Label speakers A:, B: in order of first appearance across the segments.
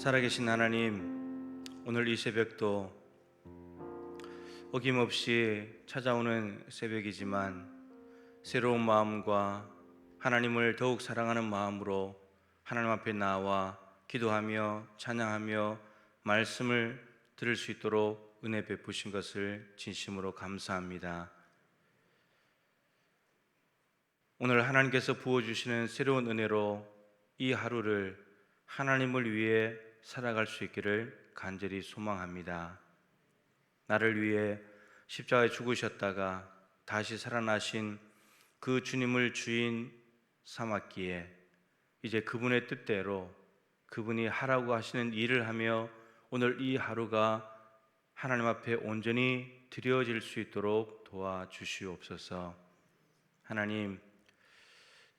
A: 살아계신 하나님, 오늘 이 새벽도 어김없이 찾아오는 새벽이지만 새로운 마음과 하나님을 더욱 사랑하는 마음으로 하나님 앞에 나와 기도하며 찬양하며 말씀을 들을 수 있도록 은혜 베푸신 것을 진심으로 감사합니다. 오늘 하나님께서 부어주시는 새로운 은혜로 이 하루를 하나님을 위해 살아갈 수 있기를 간절히 소망합니다. 나를 위해 십자가에 죽으셨다가 다시 살아나신 그 주님을 주인 삼았기에 이제 그분의 뜻대로 그분이 하라고 하시는 일을 하며 오늘 이 하루가 하나님 앞에 온전히 드려질 수 있도록 도와주시옵소서. 하나님,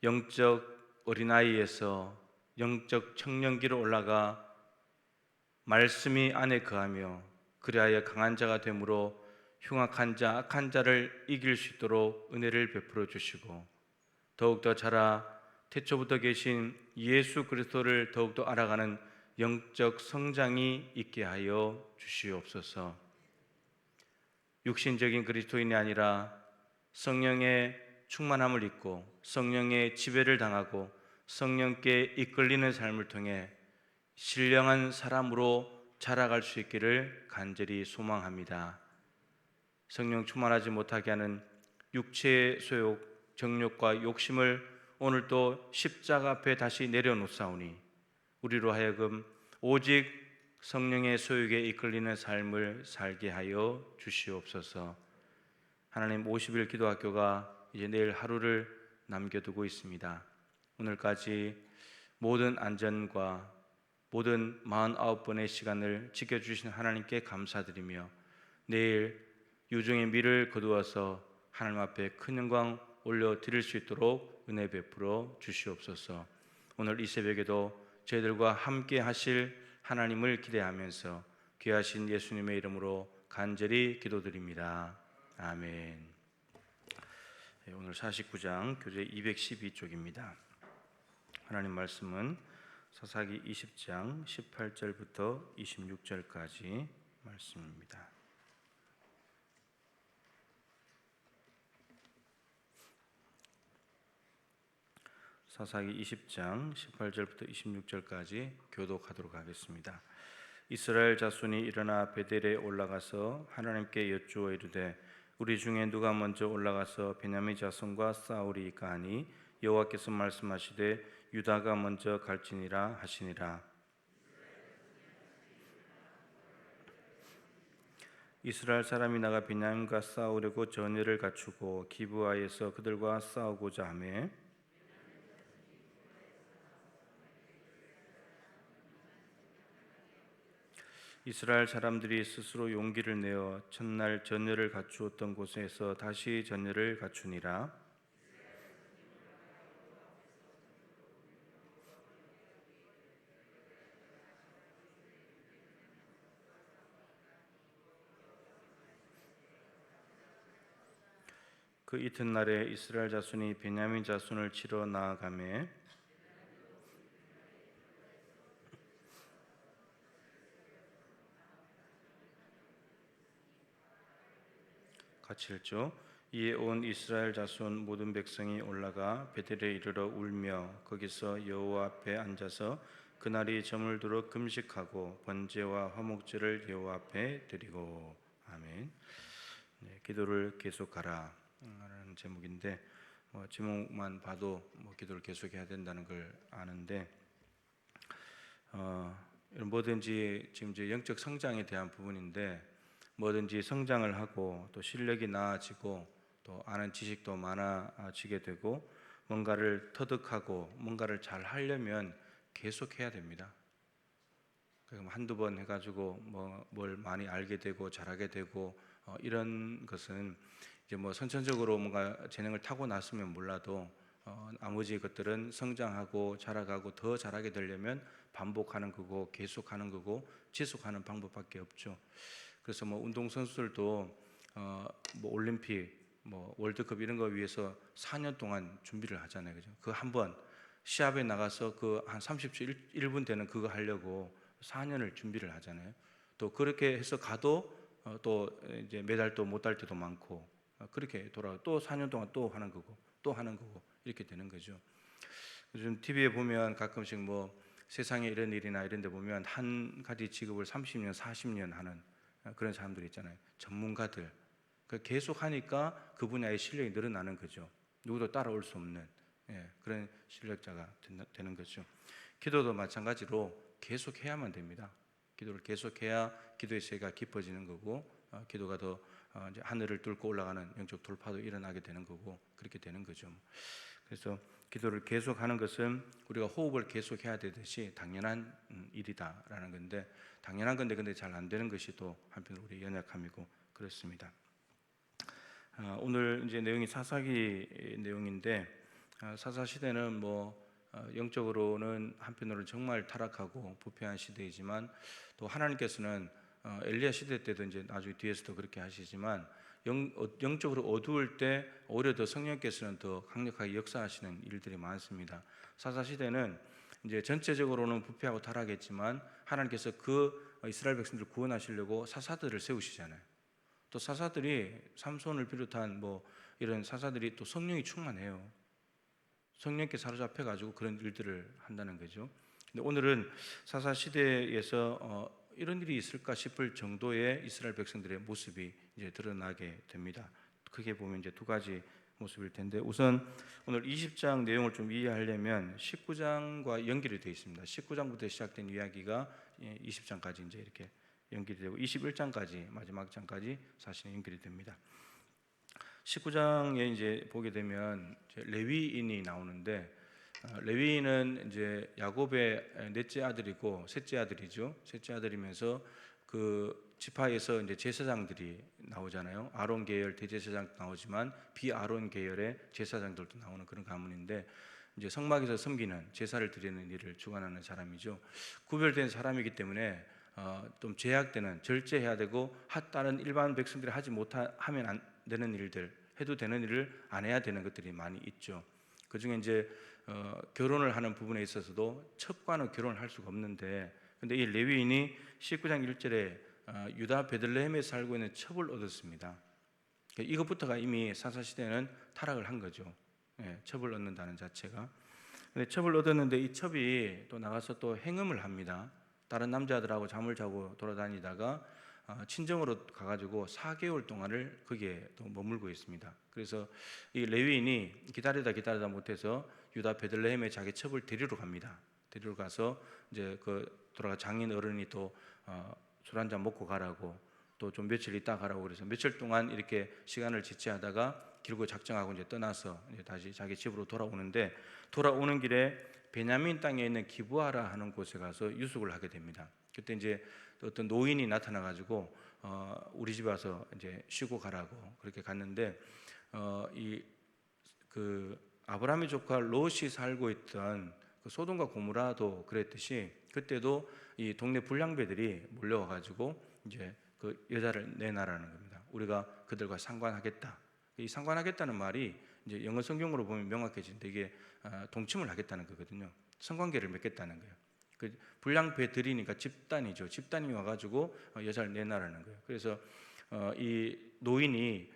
A: 영적 어린아이에서 영적 청년기로 올라가 말씀이 안에 거하며 그리하여 강한 자가 되므로 흉악한 자, 악한 자를 이길 수 있도록 은혜를 베풀어 주시고 더욱더 자라 태초부터 계신 예수 그리스도를 더욱더 알아가는 영적 성장이 있게 하여 주시옵소서. 육신적인 그리스도인이 아니라 성령의 충만함을 입고 성령의 지배를 당하고 성령께 이끌리는 삶을 통해 신령한 사람으로 자라갈 수 있기를 간절히 소망합니다. 성령 충만하지 못하게 하는 육체의 소욕, 정욕과 욕심을 오늘도 십자가 앞에 다시 내려놓사오니 우리로 하여금 오직 성령의 소욕에 이끌리는 삶을 살게 하여 주시옵소서. 하나님, 50일 기도학교가 이제 내일 하루를 남겨두고 있습니다. 오늘까지 모든 안전과 모든 49번의 시간을 지켜주신 하나님께 감사드리며 내일 유종의 미를 거두어서 하나님 앞에 큰 영광 올려드릴 수 있도록 은혜 베풀어 주시옵소서. 오늘 이 새벽에도 저희들과 함께 하실 하나님을 기대하면서 귀하신 예수님의 이름으로 간절히 기도드립니다. 아멘. 오늘 49장 교재 212쪽입니다. 하나님 말씀은 사사기 20장 18절부터 26절까지 말씀입니다. 사사기 20장 18절부터 26절까지 교독하도록 하겠습니다. 이스라엘 자손이 일어나 베델에 올라가서 하나님께 여쭈어 이르되 우리 중에 누가 먼저 올라가서 베냐민 자손과 싸우리이까 하니 여호와께서 말씀하시되 유다가 먼저 갈지니라 하시니라. 이스라엘 사람이 나가 베냐민과 싸우려고 전열을 갖추고 기브아에서 그들과 싸우고자 하매 이스라엘 사람들이 스스로 용기를 내어 첫날 전열을 갖추었던 곳에서 다시 전열을 갖추니라. 그 이튿날에 이스라엘 자손이 베냐민 자손을 치러 나아가매 같이 읽죠. 이에 온 이스라엘 자손 모든 백성이 올라가 베델에 이르러 울며 거기서 여호와 앞에 앉아서 그날이 저물도록 금식하고 번제와 화목제를 여호와 앞에 드리고. 아멘. 기도를 계속하라 라는 제목인데 제목만 봐도 기도를 계속해야 된다는 걸 아는데 뭐든지 지금 이제 영적 성장에 대한 부분인데 뭐든지 성장을 하고 또 실력이 나아지고 또 아는 지식도 많아지게 되고 뭔가를 터득하고 뭔가를 잘 하려면 계속해야 됩니다. 그럼 한두 번 해가지고 뭘 많이 알게 되고 잘하게 되고 이런 것은 이제 선천적으로 뭔가 재능을 타고 났으면 몰라도 나머지 것들은 성장하고 자라가고 더 잘하게 되려면 반복하는 거고 계속하는 거고 지속하는 방법밖에 없죠. 그래서 운동 선수들도 올림픽, 월드컵 이런 거 위해서 4년 동안 준비를 하잖아요, 그죠? 그 한 번 시합에 나가서 그 한 30초 1분 되는 그거 하려고 4년을 준비를 하잖아요. 또 그렇게 해서 가도 또 이제 매달 또 못 할 때도 많고 그렇게 돌아가 또 4년 동안 또 하는 거고 또 하는 거고 이렇게 되는 거죠. 요즘 TV에 보면 가끔씩 뭐 세상에 이런 일이나 이런 데 보면 한 가지 직업을 30년, 40년 하는 그런 사람들 있잖아요. 전문가들. 계속 하니까 그 분야의 실력이 늘어나는 거죠. 누구도 따라올 수 없는 그런 실력자가 되는 거죠. 기도도 마찬가지로 계속 해야만 됩니다. 기도를 계속해야 기도의 세계가 깊어지는 거고 기도가 더 이제 하늘을 뚫고 올라가는 영적 돌파도 일어나게 되는 거고 그렇게 되는 거죠. 그래서 기도를 계속하는 것은 우리가 호흡을 계속해야 되듯이 당연한 일이다라는 건데 당연한 건데 근데 잘 안 되는 것이 또 한편으로 우리의 연약함이고 그렇습니다. 오늘 이제 내용이 사사기 내용인데 사사 시대는 뭐 영적으로는 한편으로는 정말 타락하고 부패한 시대이지만 또 하나님께서는 엘리야 시대 때도 이제 나중에 뒤에서도 그렇게 하시지만 영적으로 어두울 때 오히려 더 성령께서는 더 강력하게 역사하시는 일들이 많습니다. 사사 시대는 이제 전체적으로는 부패하고 타락했지만 하나님께서 그 이스라엘 백성들을 구원하시려고 사사들을 세우시잖아요. 또 사사들이 삼손을 비롯한 뭐 이런 사사들이 또 성령이 충만해요. 성령께 사로잡혀 가지고 그런 일들을 한다는 거죠. 근데 오늘은 사사 시대에서 이런 일이 있을까 싶을 정도의 이스라엘 백성들의 모습이 이제 드러나게 됩니다. 크게 보면 이제 두 가지 모습일 텐데 우선 오늘 20장 내용을 좀 이해하려면 19장과 연결이 되어 있습니다. 19장부터 시작된 이야기가 20장까지 이제 이렇게 연결이 되고 21장까지 마지막 장까지 사실은 연결이 됩니다. 19장에 이제 보게 되면 레위인이 나오는데 레위인은 이제 야곱의 넷째 아들이고 셋째 아들이죠. 셋째 아들이면서 그 지파에서 이제 제사장들이 나오잖아요. 아론 계열 대제사장도 나오지만 비아론 계열의 제사장들도 나오는 그런 가문인데 이제 성막에서 섬기는 제사를 드리는 일을 주관하는 사람이죠. 구별된 사람이기 때문에 좀 제약되는 절제해야 되고 다른 일반 백성들이 하지 못하면 안 되는 일들 해도 되는 일을 안 해야 되는 것들이 많이 있죠. 그 중에 이제 결혼을 하는 부분에 있어서도 첩과는 결혼을 할 수가 없는데 근데 이 레위인이 19장 1절에 유다 베들레헴에 살고 있는 첩을 얻었습니다. 이것부터가 이미 사사시대는 타락을 한 거죠. 첩을 얻는다는 자체가. 근데 첩을 얻었는데 이 첩이 또 나가서 또 행음을 합니다. 다른 남자들하고 잠을 자고 돌아다니다가 친정으로 가가지고 4개월 동안을 거기에 또 머물고 있습니다. 그래서 이 레위인이 기다리다 못해서 유다 베들레헴에 자기 첩을 데리러 갑니다. 데리러 가서 이제 그 돌아가 장인 어른이 또 술 한잔 먹고 가라고 또 좀 며칠 있다 가라고 그래서 며칠 동안 이렇게 시간을 지체하다가 길고 작정하고 이제 떠나서 이제 다시 자기 집으로 돌아오는데 돌아오는 길에 베냐민 땅에 있는 기브아라 하는 곳에 가서 유숙을 하게 됩니다. 그때 이제 어떤 노인이 나타나 가지고 우리 집 와서 이제 쉬고 가라고 그렇게 갔는데 이 그 아브라함의 조카 롯이 살고 있던 그 소돔과 고모라도 그랬듯이 그때도 이 동네 불량배들이 몰려와 가지고 이제 그 여자를 내놔라는 겁니다. 우리가 그들과 상관하겠다. 이 상관하겠다는 말이 이제 영어 성경으로 보면 명확해진데 이게 동침을 하겠다는 거거든요. 성관계를 맺겠다는 거예요. 그 불량배들이니까 집단이죠. 집단이 와가지고 여자를 내놔라는 거예요. 그래서 이 노인이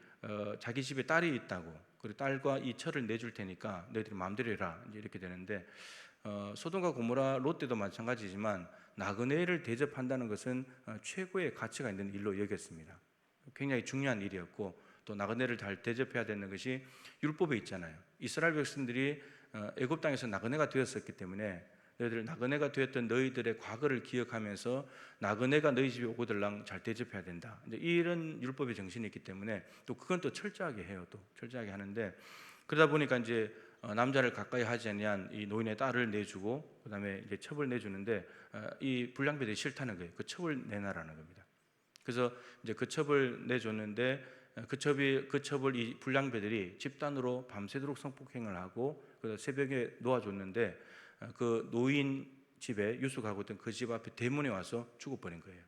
A: 자기 집에 딸이 있다고 그리고 딸과 이 철을 내줄 테니까 너희들이 마음대로 해라 이렇게 되는데 소돔과 고모라 롯데도 마찬가지지만 나그네를 대접한다는 것은 최고의 가치가 있는 일로 여겼습니다. 굉장히 중요한 일이었고 또 나그네를 잘 대접해야 되는 것이 율법에 있잖아요. 이스라엘 백성들이 애굽 땅에서 나그네가 되었었기 때문에 너희들 나그네가 되었던 너희들의 과거를 기억하면서 나그네가 너희 집에 오고들랑 잘 대접해야 된다. 이제 이런 율법의 정신이 있기 때문에 또 그건 또 철저하게 해요. 또 철저하게 하는데 그러다 보니까 이제 남자를 가까이 하지 아니한 이 노인의 딸을 내주고 그다음에 이제 첩을 내주는데 이 불량배들이 싫다는 거예요. 그 첩을 내놔라는 겁니다. 그래서 이제 그 첩을 내줬는데 그 첩을 이 불량배들이 집단으로 밤새도록 성폭행을 하고 그래서 새벽에 놓아줬는데 그 노인 집에 유숙하고 있던 그 집 앞에 대문에 와서 죽어버린 거예요.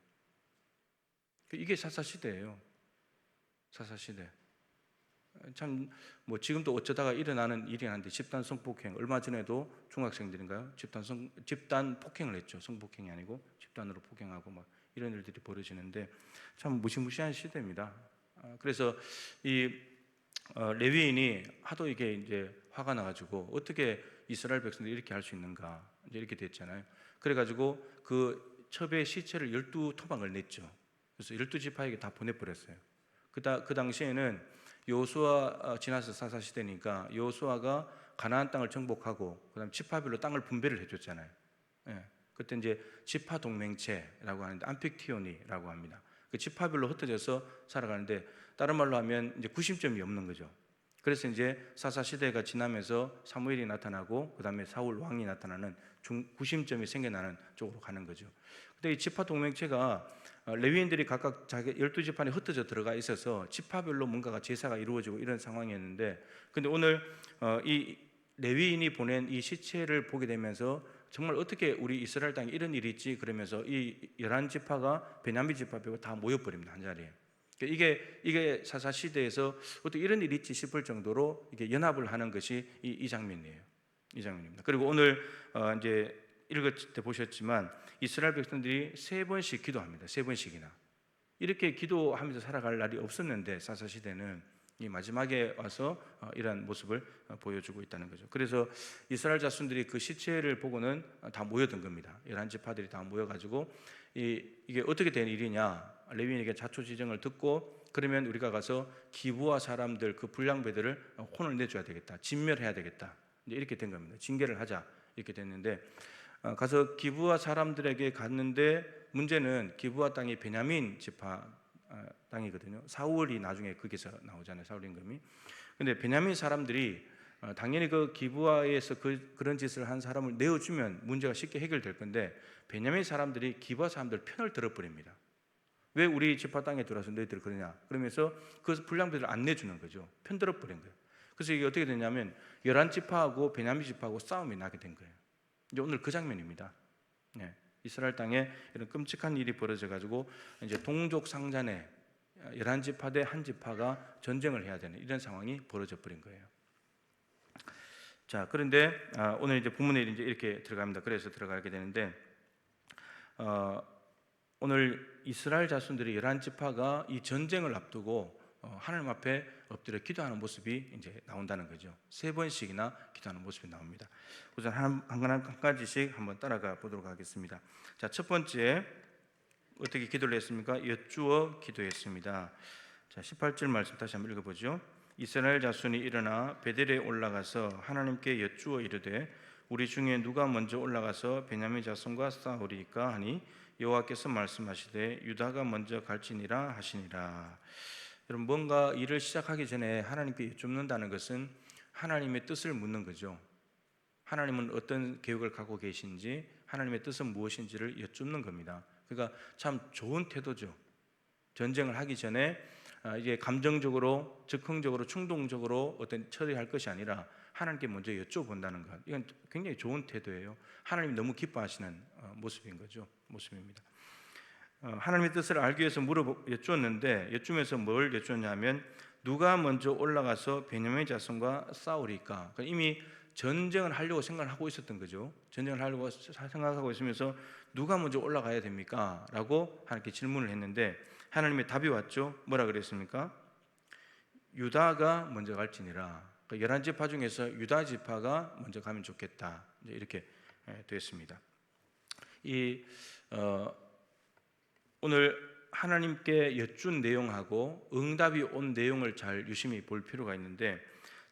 A: 이게 사사시대예요. 사사시대. 참 뭐 지금도 어쩌다가 일어나는 일이 한데 집단 성폭행, 얼마 전에도 중학생들인가요? 집단 폭행을 했죠. 성폭행이 아니고 집단으로 폭행하고 막 이런 일들이 벌어지는데 참 무시무시한 시대입니다. 그래서 이 레위인이 하도 이게 이제 화가 나가지고 어떻게 이스라엘 백성들이 이렇게 할 수 있는가 이제 이렇게 됐잖아요. 그래가지고 그 첩의 시체를 12토막을 냈죠. 그래서 12지파에게 다 보내버렸어요. 그 당시에는 여호수아 지나서 사사 시대니까 여호수아가 가나안 땅을 정복하고 그다음 지파별로 땅을 분배를 해줬잖아요. 예. 그때 이제 지파 동맹체라고 하는데 암픽티오니라고 합니다. 그 지파별로 흩어져서 살아가는데 다른 말로 하면 이제 구심점이 없는 거죠. 그래서 이제 사사 시대가 지나면서 사무엘이 나타나고 그다음에 사울 왕이 나타나는 구심점이 생겨나는 쪽으로 가는 거죠. 근데 이 지파 동맹체가 레위인들이 각각 자기 12지파에 흩어져 들어가 있어서 지파별로 뭔가가 제사가 이루어지고 이런 상황이었는데 근데 오늘 이 레위인이 보낸 이 시체를 보게 되면서 정말 어떻게 우리 이스라엘 땅에 이런 일이 있지 그러면서 이 11지파가 베냐민 지파 빼고 다 모여버립니다. 한 자리에. 이게 사사 시대에서 어떻게 이런 일이 있지 싶을 정도로 이게 연합을 하는 것이 이 장면이에요. 이 장면입니다. 그리고 오늘 이제 읽을 때 보셨지만 이스라엘 백성들이 3번씩 기도합니다. 3번씩이나 이렇게 기도하면서 살아갈 날이 없었는데 사사 시대는 이 마지막에 와서 이러한 모습을 보여주고 있다는 거죠. 그래서 이스라엘 자손들이 그 시체를 보고는 다 모여든 겁니다. 11지파들이 다 모여가지고 이게 어떻게 된 일이냐 레위인에게 자초지정을 듣고 그러면 우리가 가서 기브아 사람들 그 불량배들을 혼을 내줘야 되겠다, 진멸해야 되겠다 이렇게 된 겁니다. 징계를 하자 이렇게 됐는데 가서 기브아 사람들에게 갔는데 문제는 기브아 땅이 베냐민 지파 땅이거든요. 사울이 나중에 거기서 나오잖아요. 사울 임금이. 근데 베냐민 사람들이 당연히 그 기브아에서 그런 짓을 한 사람을 내어주면 문제가 쉽게 해결될 건데 베냐민 사람들이 기브아 사람들 편을 들어버립니다. 왜 우리 지파 땅에 들어와서 너희들 그러냐? 그러면서 그 불량배들을 안 내주는 거죠. 편 들어버린 거예요. 그래서 이게 어떻게 됐냐면 11지파하고 베냐민 지파하고 싸움이 나게 된 거예요. 이제 오늘 그 장면입니다. 네. 이스라엘 땅에 이런 끔찍한 일이 벌어져 가지고 이제 동족 상잔에 11지파 대 한 지파가 전쟁을 해야 되는 이런 상황이 벌어져 버린 거예요. 자, 그런데 오늘 이제 본문에 이제 이렇게 들어갑니다. 그래서 들어가게 되는데 오늘 이스라엘 자손들이 11지파가 이 전쟁을 앞두고 하나님 앞에 엎드려 기도하는 모습이 이제 나온다는 거죠. 3번씩이나 기도하는 모습이 나옵니다. 우선 한 가지씩 한번 따라가 보도록 하겠습니다. 자, 첫 번째 어떻게 기도를 했습니까? 여쭈어 기도했습니다. 자, 18절 말씀 다시 한번 읽어보죠. 이스라엘 자손이 일어나 베델에 올라가서 하나님께 여쭈어 이르되 우리 중에 누가 먼저 올라가서 베냐민 자손과 싸우리까 하니 여호와께서 말씀하시되 유다가 먼저 갈지니라 하시니라. 여러분 뭔가 일을 시작하기 전에 하나님께 여쭙는다는 것은 하나님의 뜻을 묻는 거죠. 하나님은 어떤 계획을 갖고 계신지 하나님의 뜻은 무엇인지를 여쭙는 겁니다. 그러니까 참 좋은 태도죠. 전쟁을 하기 전에 이게 감정적으로 즉흥적으로 충동적으로 어떤 처리할 것이 아니라 하나님께 먼저 여쭤본다는 것, 이건 굉장히 좋은 태도예요. 하나님이 너무 기뻐하시는 모습인 거죠. 모습입니다. 하나님의 뜻을 알기 위해서 여쭈었는데 여쭈면서 뭘 여쭈었냐면 누가 먼저 올라가서 베냐민 자손과 싸우리까. 그러니까 이미 전쟁을 하려고 생각을 하고 있었던 거죠. 전쟁을 하려고 생각하고 있으면서 누가 먼저 올라가야 됩니까? 라고 하나님께 질문을 했는데 하나님의 답이 왔죠. 뭐라 그랬습니까? 유다가 먼저 갈지니라. 11지파 중에서 유다 지파가 먼저 가면 좋겠다. 이렇게 됐습니다. 오늘 하나님께 여쭌 내용하고 응답이 온 내용을 잘 유심히 볼 필요가 있는데,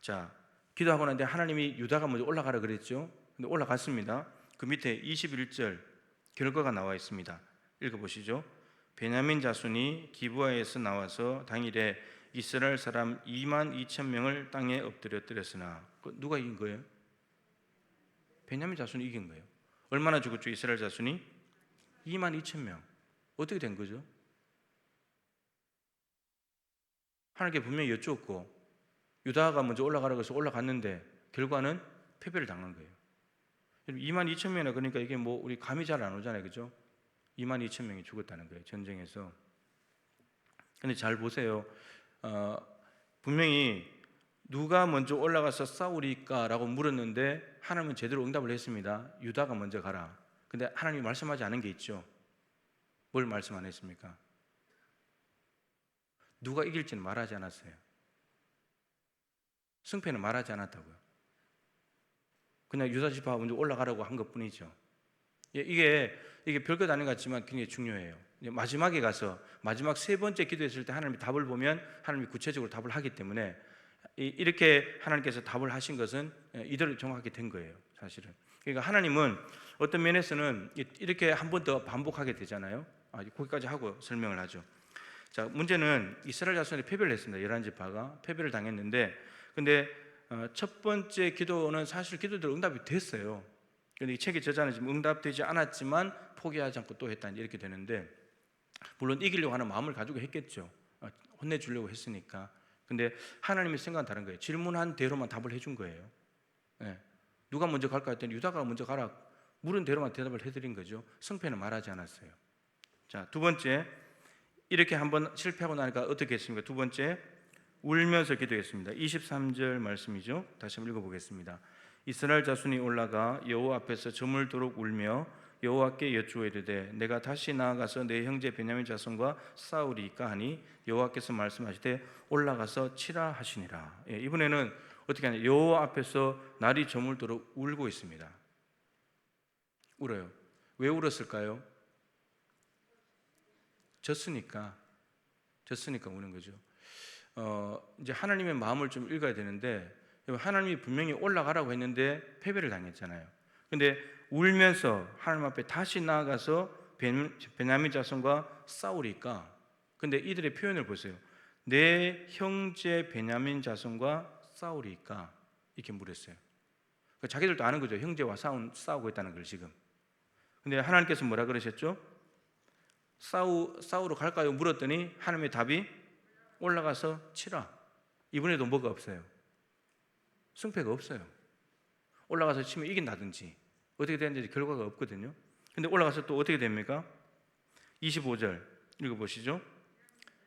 A: 자, 기도하고 난데 하나님이 유다가 먼저 올라가라 그랬죠. 근데 올라갔습니다. 그 밑에 21절 결과가 나와 있습니다. 읽어보시죠. 베냐민 자손이 기브아에서 나와서 당일에 이스라엘 사람 22,000명을 땅에 엎드렸으나 누가 이긴 거예요? 베냐민 자손이 이긴 거예요. 얼마나 죽었죠? 이스라엘 자손이 22,000명. 어떻게 된 거죠? 하나님께 분명히 여쭈었고 유다가 먼저 올라가라고 해서 올라갔는데 결과는 패배를 당한 거예요. 22,000명이나 그러니까 이게 뭐 우리 감이 잘 안 오잖아요, 그죠? 22,000명이 죽었다는 거예요, 전쟁에서. 근데 잘 보세요. 분명히 누가 먼저 올라가서 싸우리까라고 물었는데 하나님은 제대로 응답을 했습니다. 유다가 먼저 가라. 근데 하나님이 말씀하지 않은 게 있죠. 뭘 말씀 안 했습니까? 누가 이길지는 말하지 않았어요. 승패는 말하지 않았다고요. 그냥 유다 지파가 먼저 올라가라고 한 것뿐이죠. 이게 별것 아닌 것 같지만 굉장히 중요해요. 마지막에 가서 마지막 세 번째 기도했을 때 하나님이 답을 보면 하나님이 구체적으로 답을 하기 때문에 이렇게 하나님께서 답을 하신 것은 이대로 정확하게 된 거예요, 사실은. 그러니까 하나님은 어떤 면에서는 이렇게 한 번 더 반복하게 되잖아요. 거기까지 하고 설명을 하죠. 자, 문제는 이스라엘 자손이 패배를 했습니다. 11지파가 패배를 당했는데, 근데 첫 번째 기도는 사실 기도대로 응답이 됐어요. 근데 이 책의 저자는 지금 응답되지 않았지만 포기하지 않고 또 했다 이렇게 되는데, 물론 이기려고 하는 마음을 가지고 했겠죠. 혼내주려고 했으니까. 근데 하나님의 생각은 다른 거예요. 질문한 대로만 답을 해준 거예요. 누가 먼저 갈까 했더니 유다가 먼저 가라. 물은 대로만 대답을 해드린 거죠. 승패는 말하지 않았어요. 자, 두 번째, 이렇게 한번 실패하고 나니까 어떻게 했습니까? 두 번째, 울면서 기도했습니다. 23절 말씀이죠. 다시 한번 읽어보겠습니다. 이스라엘 자손이 올라가 여호와 앞에서 저물도록 울며 여호와께 여쭈어 이르되 내가 다시 나아가서 내 형제 베냐민 자손과 싸우리까 하니 여호와께서 말씀하시되 올라가서 치라 하시니라. 이번에는 어떻게 하냐? 여호와 앞에서 날이 저물도록 울고 있습니다. 울어요. 왜 울었을까요? 졌으니까 우는 거죠. 이제 하나님의 마음을 좀 읽어야 되는데, 하나님이 분명히 올라가라고 했는데 패배를 당했잖아요. 근데 울면서 하나님 앞에 다시 나아가서 베냐민 자손과 싸우리까. 근데 이들의 표현을 보세요. 내 형제 베냐민 자손과 싸우리까 이렇게 물었어요. 그러니까 자기들도 아는 거죠. 형제와 싸우고 있다는 걸 지금. 근데 하나님께서 뭐라 그러셨죠? 싸우러 갈까요? 물었더니 하나님의 답이 올라가서 치라. 이번에도 뭐가 없어요? 승패가 없어요. 올라가서 치면 이긴다든지 어떻게 되는지 결과가 없거든요. 근데 올라가서 또 어떻게 됩니까? 25절 읽어보시죠.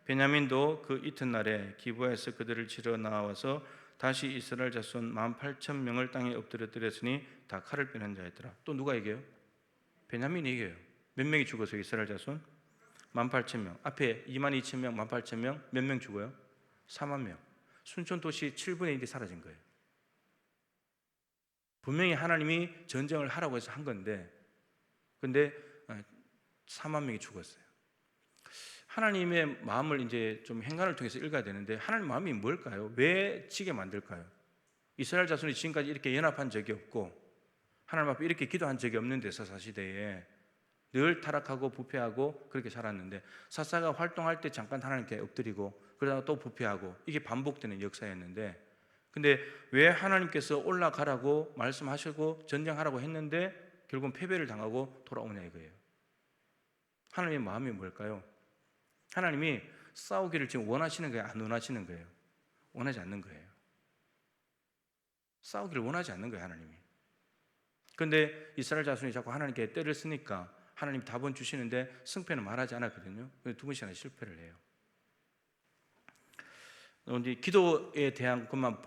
A: 베냐민도 그 이튿날에 기브아에서 그들을 치러 나와서 다시 이스라엘 자손 18,000명을 땅에 엎드려뜨렸으니 다 칼을 빼는 자였더라. 또 누가 이겨요? 베냐민이 이겨요. 몇 명이 죽었어요? 이스라엘 자손? 18,000명. 앞에 22,000명, 18,000명 몇 명 죽어요? 4만 명. 순천 도시 7분의 1이 사라진 거예요. 분명히 하나님이 전쟁을 하라고 해서 한 건데, 근데 4만 명이 죽었어요. 하나님의 마음을 이제 좀 행간을 통해서 읽어야 되는데, 하나님 마음이 뭘까요? 왜 지게 만들까요? 이스라엘 자손이 지금까지 이렇게 연합한 적이 없고 하나님 앞에 이렇게 기도한 적이 없는 데서 사시대에 늘 타락하고 부패하고 그렇게 살았는데, 사사가 활동할 때 잠깐 하나님께 엎드리고 그러다가 또 부패하고 이게 반복되는 역사였는데, 근데 왜 하나님께서 올라가라고 말씀하시고 전쟁하라고 했는데 결국은 패배를 당하고 돌아오냐 이거예요. 하나님의 마음이 뭘까요? 하나님이 싸우기를 지금 원하시는 거예요? 안 원하시는 거예요? 원하지 않는 거예요. 싸우기를 원하지 않는 거예요, 하나님이. 그런데 이스라엘 자손이 자꾸 하나님께 때를 쓰니까 하나님 답은 주시는데 승패는 말하지 않았거든요. 두 번씩이나 실패를 해요. 이제 기도에 대한 것만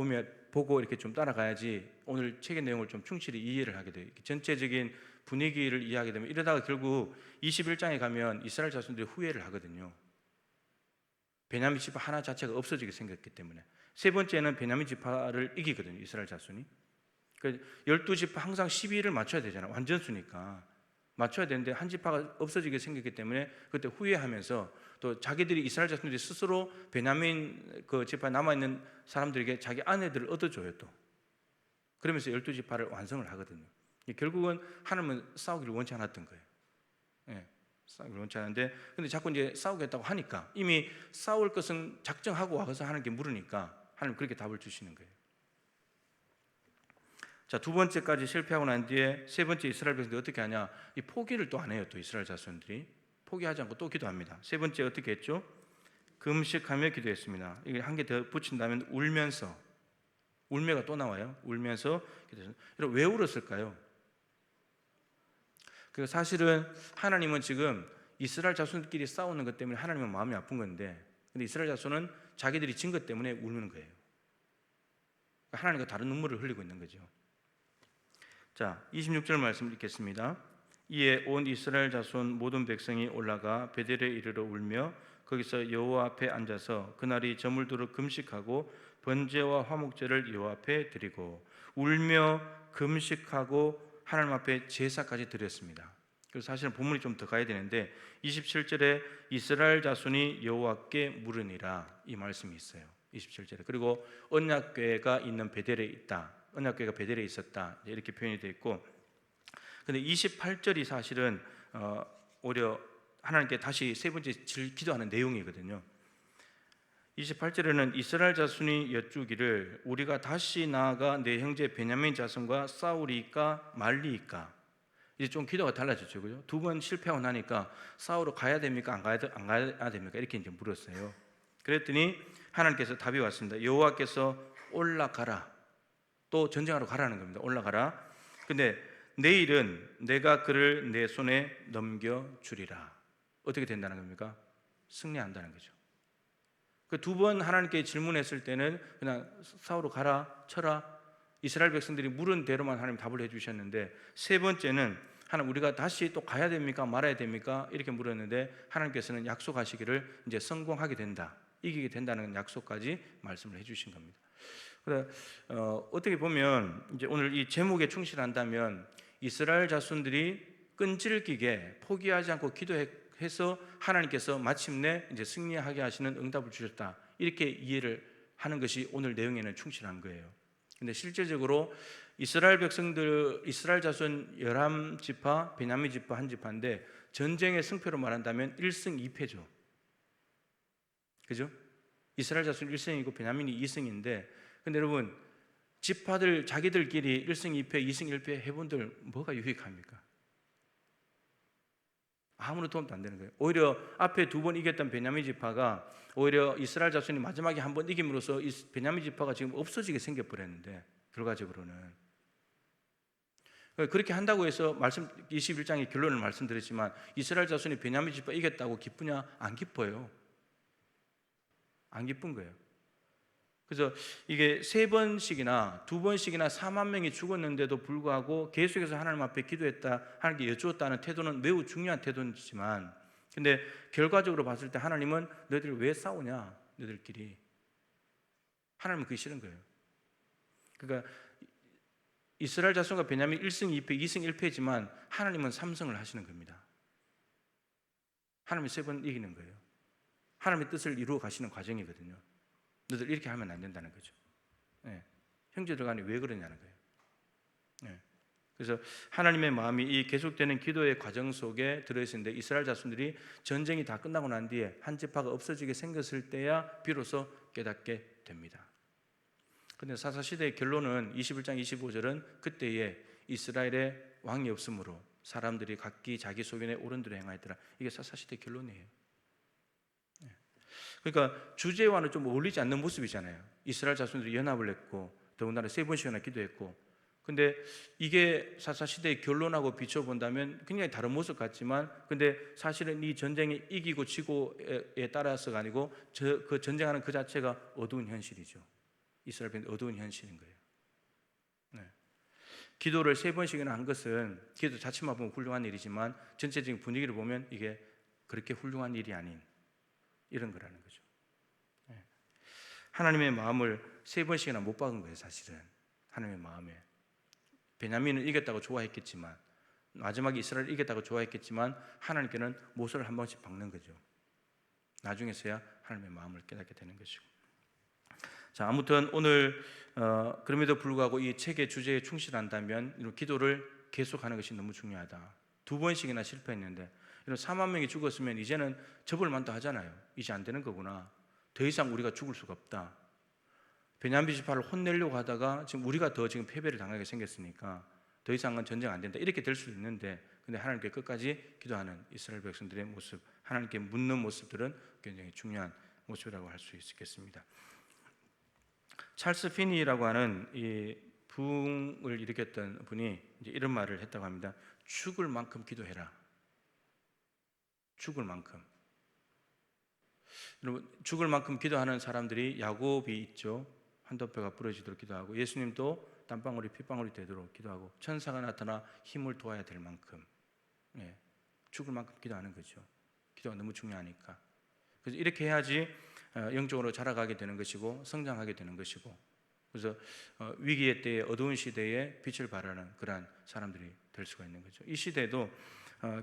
A: 보고 이렇게 좀 따라가야지 오늘 책의 내용을 좀 충실히 이해를 하게 돼요. 전체적인 분위기를 이해하게 되면 이러다가 결국 21장에 가면 이스라엘 자손들이 후회를 하거든요. 베냐민 지파 하나 자체가 없어지게 생겼기 때문에. 세 번째는 베냐민 지파를 이기거든요, 이스라엘 자손이. 그러니까 12지파 항상 12를 맞춰야 되잖아요. 완전수니까 맞춰야 되는데 한 지파가 없어지게 생겼기 때문에 그때 후회하면서 또 자기들이 이스라엘 자손들이 스스로 베냐민 그 지파에 남아있는 사람들에게 자기 아내들을 얻어줘요. 또 그러면서 12지파를 완성을 하거든요. 결국은 하나님은 싸우기를 원치 않았던 거예요. 싸우기를 원치 않았는데, 근데 자꾸 이제 싸우겠다고 하니까, 이미 싸울 것은 작정하고 와서 하나님께 물으니까 하나님 그렇게 답을 주시는 거예요. 자, 두 번째까지 실패하고 난 뒤에 세 번째 이스라엘 백성들이 어떻게 하냐? 이 포기를 또 안 해요. 또 이스라엘 자손들이 포기하지 않고 또 기도합니다. 세 번째 어떻게 했죠? 금식하며 기도했습니다. 이게 한 개 더 붙인다면 울면서, 울며가 또 나와요. 울면서 기도했습니다. 왜 울었을까요? 그 사실은 하나님은 지금 이스라엘 자손들끼리 싸우는 것 때문에 하나님은 마음이 아픈 건데, 근데 이스라엘 자손은 자기들이 진 것 때문에 우는 거예요. 하나님과 다른 눈물을 흘리고 있는 거죠. 자, 26절 말씀 읽겠습니다. 이에 온 이스라엘 자손 모든 백성이 올라가 베델에 이르러 울며 거기서 여호와 앞에 앉아서 그날이 저물도록 금식하고 번제와 화목제를 여호와 앞에 드리고 울며 금식하고 하나님 앞에 제사까지 드렸습니다. 그래서 사실은 본문이 좀 더 가야 되는데 27절에 이스라엘 자손이 여호와께 물으니라 이 말씀이 있어요. 27절에. 그리고 언약궤가 있는 베델에 있다. 언약궤가 베델에 있었다. 이렇게 표현이 되어 있고, 근데 28절이 사실은 오히려 하나님께 다시 세 번째 기도하는 내용이거든요. 28절에는 이스라엘 자손이 여쭈기를 우리가 다시 나아가 내 형제 베냐민 자손과 싸우리까 말리이까. 이제 좀 기도가 달라졌죠, 그죠? 두 번 실패하고 나니까 싸우러 가야 됩니까? 안 가야 됩니까? 이렇게 이제 물었어요. 그랬더니 하나님께서 답이 왔습니다. 여호와께서 올라가라. 또 전쟁하러 가라는 겁니다. 올라가라. 근데 내일은 내가 그를 내 손에 넘겨주리라. 어떻게 된다는 겁니까? 승리한다는 거죠. 그 두 번 하나님께 질문했을 때는 그냥 싸우러 가라, 쳐라. 이스라엘 백성들이 물은 대로만 하나님 답을 해주셨는데, 세 번째는 하나님 우리가 다시 또 가야 됩니까? 말아야 됩니까? 이렇게 물었는데 하나님께서는 약속하시기를 이제 성공하게 된다, 이기게 된다는 약속까지 말씀을 해주신 겁니다. 그래, 어떻게 보면 이제 오늘 이 제목에 충실한다면 이스라엘 자손들이 끈질기게 포기하지 않고 기도해서 하나님께서 마침내 이제 승리하게 하시는 응답을 주셨다, 이렇게 이해를 하는 것이 오늘 내용에는 충실한 거예요. 근데 실제적으로 이스라엘 백성들, 이스라엘 자손 11지파, 베냐민 지파 1지파인데 전쟁의 승패로 말한다면 1승 2패죠. 그죠? 이스라엘 자손 1승이고 베냐민이 2승인데, 근데 여러분 지파들 자기들끼리 1승 2패, 2승 1패 해본들 뭐가 유익합니까? 아무런 도움도 안 되는 거예요. 오히려 앞에 두 번 이겼던 베냐민 지파가 오히려 이스라엘 자손이 마지막에 한 번 이김으로써 이 베냐민 지파가 지금 없어지게 생겨버렸는데, 결과적으로는 그렇게 한다고 해서 말씀 21장의 결론을 말씀드렸지만 이스라엘 자손이 베냐민 지파 이겼다고 기쁘냐? 안 기뻐요. 안 기쁜 거예요. 그래서 이게 세 번씩이나 두 번씩이나 4만 명이 죽었는데도 불구하고 계속해서 하나님 앞에 기도했다, 하나님께 여쭈었다는 태도는 매우 중요한 태도이지만, 근데 결과적으로 봤을 때 하나님은 너희들 왜 싸우냐, 너희들끼리. 하나님은 그게 싫은 거예요. 그러니까 이스라엘 자손과 베냐민 1승 2패, 2승 1패지만 하나님은 3승을 하시는 겁니다. 하나님이 세 번 이기는 거예요. 하나님의 뜻을 이루어 가시는 과정이거든요. 너희들 이렇게 하면 안 된다는 거죠. 네. 형제들 간에 왜 그러냐는 거예요. 네. 그래서 하나님의 마음이 이 계속되는 기도의 과정 속에 들어있는데, 이스라엘 자손들이 전쟁이 다 끝나고 난 뒤에 한 지파가 없어지게 생겼을 때야 비로소 깨닫게 됩니다. 그런데 사사시대의 결론은 21장 25절은 그때에 이스라엘의 왕이 없으므로 사람들이 각기 자기 소견에 옳은 대로 행하였더라. 이게 사사시대 결론이에요. 그러니까 주제와는 좀 어울리지 않는 모습이잖아요. 이스라엘 자손들이 연합을 했고 더군다나 세 번씩이나 기도했고, 근데 이게 사사시대의 결론하고 비춰본다면 굉장히 다른 모습 같지만, 근데 사실은 이 전쟁이 이기고 지고에 따라서가 아니고 그 전쟁하는 그 자체가 어두운 현실이죠. 이스라엘 백성의 어두운 현실인 거예요. 네. 기도를 세 번씩이나 한 것은 기도 자체만 보면 훌륭한 일이지만 전체적인 분위기를 보면 이게 그렇게 훌륭한 일이 아닌 이런 거라는 거죠. 네. 하나님의 마음을 세 번씩이나 못 박은 거예요. 사실은 하나님의 마음에. 베냐민은 이겼다고 좋아했겠지만, 마지막에 이스라엘 이겼다고 좋아했겠지만 하나님께는 못을 한 번씩 박는 거죠. 나중에서야 하나님의 마음을 깨닫게 되는 것이고. 자, 아무튼 오늘 그럼에도 불구하고 이 책의 주제에 충실한다면 이런 기도를 계속하는 것이 너무 중요하다. 두 번씩이나 실패했는데 이런 4만 명이 죽었으면 이제는 접을 만도 하잖아요. 이제 안 되는 거구나. 더 이상 우리가 죽을 수가 없다. 베냐민 지파를 혼내려고 하다가 지금 우리가 더 지금 패배를 당하게 생겼으니까 더 이상은 전쟁 안 된다, 이렇게 될 수도 있는데, 근데 하나님께 끝까지 기도하는 이스라엘 백성들의 모습, 하나님께 묻는 모습들은 굉장히 중요한 모습이라고 할 수 있겠습니다. 찰스 피니라고 하는 이 부흥을 일으켰던 분이 이제 이런 말을 했다고 합니다. 죽을 만큼 기도해라. 죽을 만큼. 여러분, 죽을 만큼 기도하는 사람들이 야곱이 있죠. 한도 뼈가 부러지도록 기도하고, 예수님도 땀방울이 핏방울이 되도록 기도하고, 천사가 나타나 힘을 도와야 될 만큼, 죽을 만큼 기도하는 거죠. 기도가 너무 중요하니까. 그래서 이렇게 해야지 영적으로 자라가게 되는 것이고 성장하게 되는 것이고, 그래서 위기의 때에, 어두운 시대에 빛을 발하는 그러한 사람들이 될 수가 있는 거죠. 이 시대도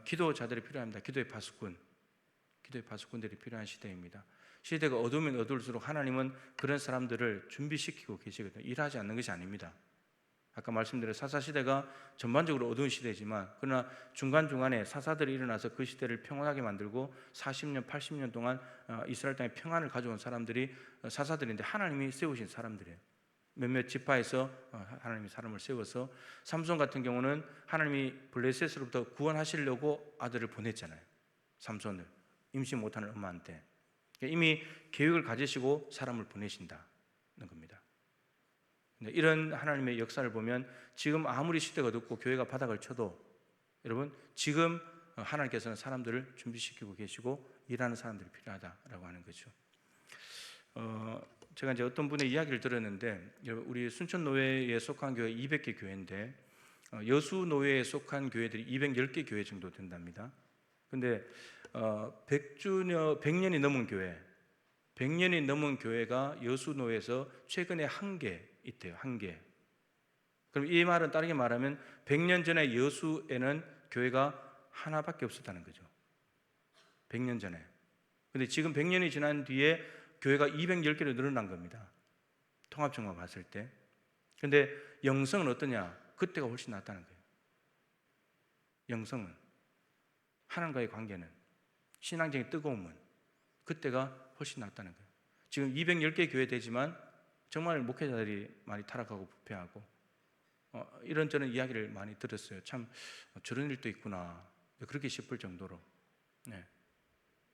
A: 기도자들이 필요합니다. 기도의 파수꾼들이 필요한 시대입니다. 시대가 어두우면 어두울수록 하나님은 그런 사람들을 준비시키고 계시거든요. 일하지 않는 것이 아닙니다. 아까 말씀드린 사사시대가 전반적으로 어두운 시대지만, 그러나 중간중간에 사사들이 일어나서 그 시대를 평온하게 만들고 40년, 80년 동안 이스라엘 땅에 평안을 가져온 사람들이 사사들인데, 하나님이 세우신 사람들이에요. 몇몇 지파에서 하나님이 사람을 세워서, 삼손 같은 경우는 하나님이 블레셋으로부터 구원하시려고 아들을 보냈잖아요. 삼손을, 임신 못하는 엄마한테. 이미 계획을 가지시고 사람을 보내신다는 겁니다. 이런 하나님의 역사를 보면, 지금 아무리 시대가 어둡고 교회가 바닥을 쳐도 여러분, 지금 하나님께서는 사람들을 준비시키고 계시고 일하는 사람들이 필요하다라고 하는 거죠. 제가 이제 어떤 분의 이야기를 들었는데, 우리 순천노회에 속한 교회 200개 교회인데 여수노회에 속한 교회들이 210개 교회 정도 된답니다. 근데 100년이 넘은 교회, 100년이 넘은 교회가 여수노회에서 최근에 한 개 있대요. 한 개. 그럼 이 말은 다르게 말하면 100년 전에 여수에는 교회가 하나밖에 없었다는 거죠. 100년 전에. 근데 지금 100년이 지난 뒤에 교회가 210개로 늘어난 겁니다. 통합적으로 봤을 때. 근데 영성은 어떠냐? 그때가 훨씬 낫다는 거예요. 영성은, 하나님과의 관계는, 신앙적인 뜨거움은 그때가 훨씬 낫다는 거예요. 지금 210개 교회 되지만 정말 목회자들이 많이 타락하고 부패하고 이런저런 이야기를 많이 들었어요. 참 저런 일도 있구나, 그렇게 싶을 정도로.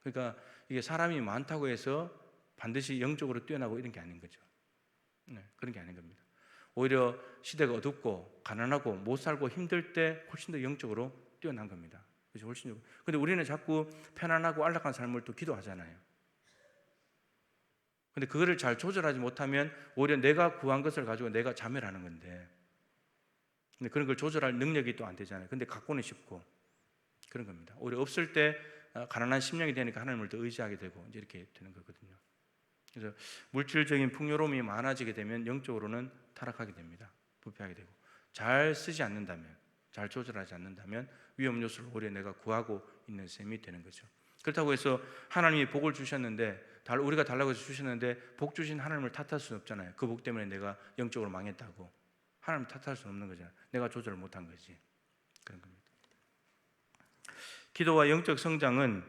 A: 그러니까 이게 사람이 많다고 해서 반드시 영적으로 뛰어나고 이런 게 아닌 거죠. 그런 게 아닌 겁니다. 오히려 시대가 어둡고 가난하고 못 살고 힘들 때 훨씬 더 영적으로 뛰어난 겁니다. 그렇죠? 훨씬. 근데 우리는 자꾸 편안하고 안락한 삶을 또 기도하잖아요. 근데 그거를 잘 조절하지 못하면 오히려 내가 구한 것을 가지고 내가 자멸하는 건데, 근데 그런 걸 조절할 능력이 또 안 되잖아요. 근데 갖고는 싶고 그런 겁니다. 오히려 없을 때 가난한 심령이 되니까 하나님을 더 의지하게 되고 이제 이렇게 되는 거거든요. 그래서 물질적인 풍요로움이 많아지게 되면 영적으로는 타락하게 됩니다. 부패하게 되고, 잘 쓰지 않는다면, 잘 조절하지 않는다면 위험 요소를 오히려 내가 구하고 있는 셈이 되는 거죠. 그렇다고 해서 하나님이 복을 주셨는데, 우리가 달라고 해서 주셨는데 복 주신 하나님을 탓할 수는 없잖아요. 그 복 때문에 내가 영적으로 망했다고 하나님을 탓할 수는 없는 거잖아요. 내가 조절을 못한 거지. 그런 겁니다. 기도와 영적 성장은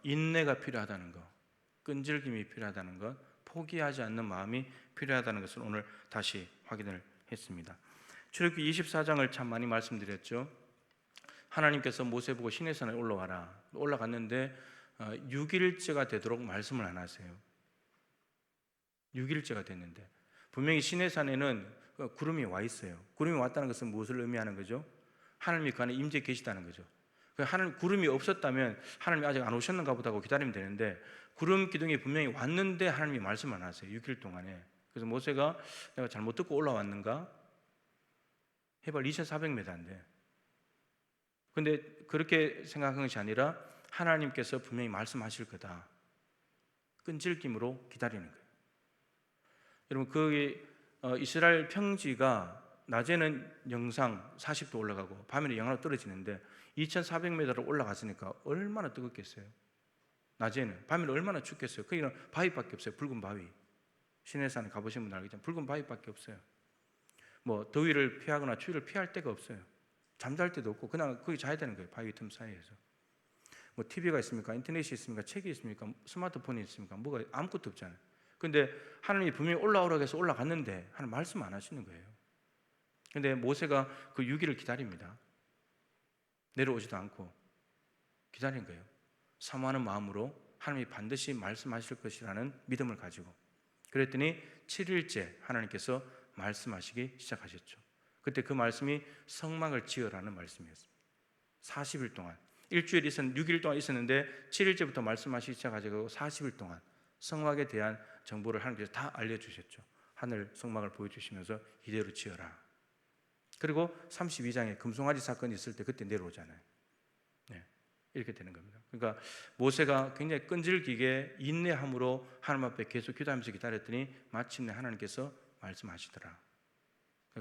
A: 인내가 필요하다는 것, 끈질김이 필요하다는 것, 포기하지 않는 마음이 필요하다는 것을 오늘 다시 확인을 했습니다. 출애굽기 24장을 참 많이 말씀드렸죠. 하나님께서 모세 보고 시내산에 올라와라. 올라갔는데 6일째가 되도록 말씀을 안 하세요. 6일째가 됐는데 분명히 시내산에는 구름이 와 있어요. 구름이 왔다는 것은 무엇을 의미하는 거죠? 하나님이 그 안에 임재 계시다는 거죠. 하나님, 구름이 없었다면 하나님이 아직 안 오셨는가 보다 하고 기다리면 되는데, 구름 기둥이 분명히 왔는데 하나님이 말씀 안 하세요. 6일 동안에. 그래서 모세가 내가 잘못 듣고 올라왔는가? 해발 2,400m인데. 근데 그렇게 생각한 것이 아니라 하나님께서 분명히 말씀하실 거다. 끈질김으로 기다리는 거예요. 여러분, 그 이스라엘 평지가 낮에는 영상 40도 올라가고 밤에는 영하로 떨어지는데 2,400m로 올라갔으니까 얼마나 뜨겁겠어요. 낮에는. 밤에는 얼마나 춥겠어요. 거기는 바위밖에 없어요. 붉은 바위. 시내산에 가보신 분들 알겠지만 붉은 바위밖에 없어요. 뭐 더위를 피하거나 추위를 피할 데가 없어요. 잠잘 데도 없고 그냥 거기 자야 되는 거예요. 바위 틈 사이에서. 뭐 TV가 있습니까? 인터넷이 있습니까? 책이 있습니까? 스마트폰이 있습니까? 뭐가 아무것도 없잖아요. 근데 하나님이 분명히 올라오라고 해서 올라갔는데 하나님 말씀 안 하시는 거예요. 근데 모세가 그 6일을 기다립니다. 내려오지도 않고 기다린 거예요. 사모하는 마음으로 하나님이 반드시 말씀하실 것이라는 믿음을 가지고. 그랬더니 7일째 하나님께서 말씀하시기 시작하셨죠. 그때 그 말씀이 성막을 지으라는 말씀이었습니다. 40일 동안, 일주일 6일 동안 있었는데 7일째부터 말씀하시기 시작하시고 40일 동안 성막에 대한 정보를 하나님께서 다 알려주셨죠. 하늘 성막을 보여주시면서 이대로 지어라. 그리고 32장에 금송아지 사건이 있을 때 그때 내려오잖아요. 네, 이렇게 되는 겁니다. 그러니까 모세가 굉장히 끈질기게 인내함으로 하나님 앞에 계속 기도하면서 기다렸더니 마침내 하나님께서 말씀하시더라.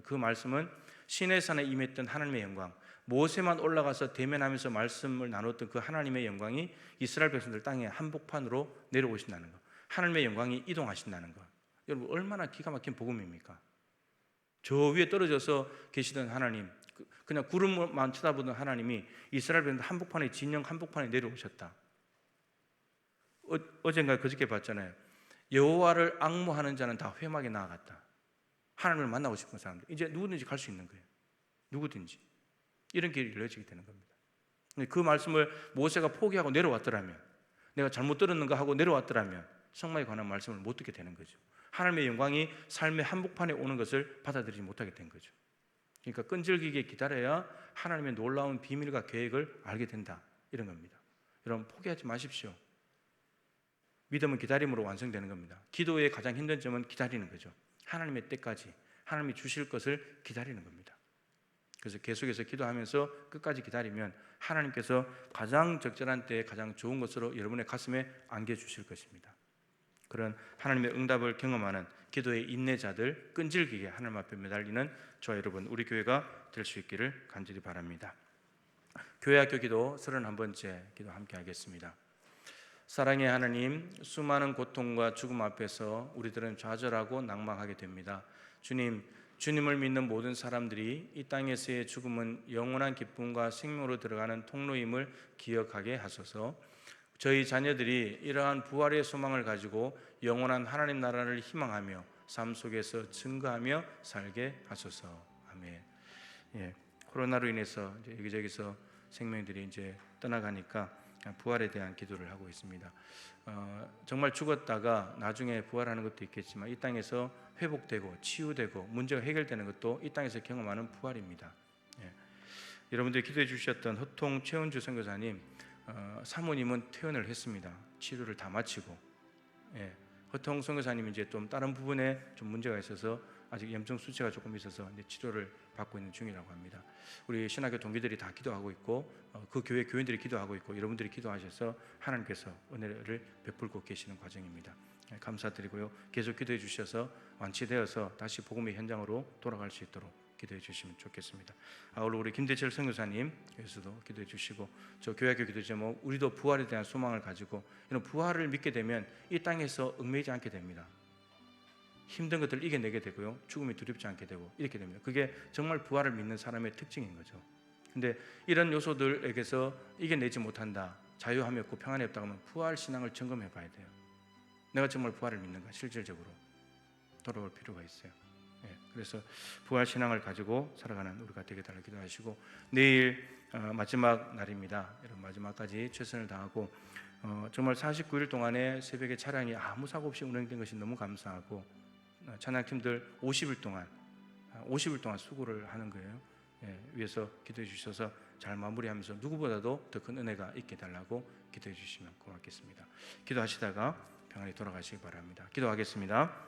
A: 그 말씀은 시내산에 임했던 하나님의 영광, 모세만 올라가서 대면하면서 말씀을 나눴던 그 하나님의 영광이 이스라엘 백성들 땅에 한복판으로 내려오신다는 것, 하나님의 영광이 이동하신다는 것. 여러분 얼마나 기가 막힌 복음입니까? 저 위에 떨어져서 계시던 하나님, 그냥 구름만 쳐다보던 하나님이 이스라엘 백성들 한복판에, 진영 한복판에 내려오셨다. 어젠가 그저께 봤잖아요. 여호와를 앙모하는 자는 다 회막에 나아갔다. 하나님을 만나고 싶은 사람들, 이제 누구든지 갈 수 있는 거예요. 누구든지 이런 길이 열려지게 되는 겁니다. 그 말씀을 모세가 포기하고 내려왔더라면, 내가 잘못 들었는가 하고 내려왔더라면 성막에 관한 말씀을 못 듣게 되는 거죠. 하나님의 영광이 삶의 한복판에 오는 것을 받아들이지 못하게 된 거죠. 그러니까 끈질기게 기다려야 하나님의 놀라운 비밀과 계획을 알게 된다, 이런 겁니다. 여러분 포기하지 마십시오. 믿음은 기다림으로 완성되는 겁니다. 기도의 가장 힘든 점은 기다리는 거죠. 하나님의 때까지 하나님이 주실 것을 기다리는 겁니다. 그래서 계속해서 기도하면서 끝까지 기다리면 하나님께서 가장 적절한 때에 가장 좋은 것으로 여러분의 가슴에 안겨주실 것입니다. 그런 하나님의 응답을 경험하는 기도의 인내자들, 끈질기게 하나님 앞에 매달리는 저와 여러분, 우리 교회가 될 수 있기를 간절히 바랍니다. 교회학교 기도 31번째 기도 함께 하겠습니다. 사랑의 하나님, 수많은 고통과 죽음 앞에서 우리들은 좌절하고 낙망하게 됩니다. 주님, 주님을 믿는 모든 사람들이 이 땅에서의 죽음은 영원한 기쁨과 생명으로 들어가는 통로임을 기억하게 하소서. 저희 자녀들이 이러한 부활의 소망을 가지고 영원한 하나님 나라를 희망하며 삶 속에서 증거하며 살게 하소서. 아멘. 예, 코로나로 인해서 이제 여기저기서 생명들이 이제 떠나가니까 부활에 대한 기도를 하고 있습니다. 정말 죽었다가 나중에 부활하는 것도 있겠지만 이 땅에서 회복되고 치유되고 문제가 해결되는 것도 이 땅에서 경험하는 부활입니다. 예. 여러분들이 기도해 주셨던 허통 최은주 선교사님, 사모님은 퇴원을 했습니다. 치료를 다 마치고. 예. 허통 선교사님이 이제 좀 다른 부분에 좀 문제가 있어서 아직 염증 수치가 조금 있어서 이제 치료를 받고 있는 중이라고 합니다. 우리 신학교 동기들이 다 기도하고 있고 그 교회 교인들이 기도하고 있고 여러분들이 기도하셔서 하나님께서 은혜를 베풀고 계시는 과정입니다. 감사드리고요. 계속 기도해 주셔서 완치되어서 다시 복음의 현장으로 돌아갈 수 있도록 기도해 주시면 좋겠습니다. 오늘 우리 김대철 선교사님 여기서도 기도해 주시고, 저 교회학교 기도 제목 우리도 부활에 대한 소망을 가지고, 이런 부활을 믿게 되면 이 땅에서 얽매이지 않게 됩니다. 힘든 것들을 이겨내게 되고요, 죽음이 두렵지 않게 되고 이렇게 됩니다. 그게 정말 부활을 믿는 사람의 특징인 거죠. 근데 이런 요소들에게서 이겨내지 못한다, 자유함이 없고 평안이 없다고 하면 부활 신앙을 점검해 봐야 돼요. 내가 정말 부활을 믿는가, 실질적으로 돌아올 필요가 있어요. 그래서 부활 신앙을 가지고 살아가는 우리가 되게 달라 기도하시고, 내일 마지막 날입니다. 여러분 마지막까지 최선을 다하고 정말 49일 동안에 새벽에 차량이 아무 사고 없이 운행된 것이 너무 감사하고, 찬양팀들 50일 동안 수고를 하는 거예요. 위에서 기도해 주셔서 잘 마무리하면서 누구보다도 더 큰 은혜가 있게 달라고 기도해 주시면 고맙겠습니다. 기도하시다가 평안히 돌아가시기 바랍니다. 기도하겠습니다.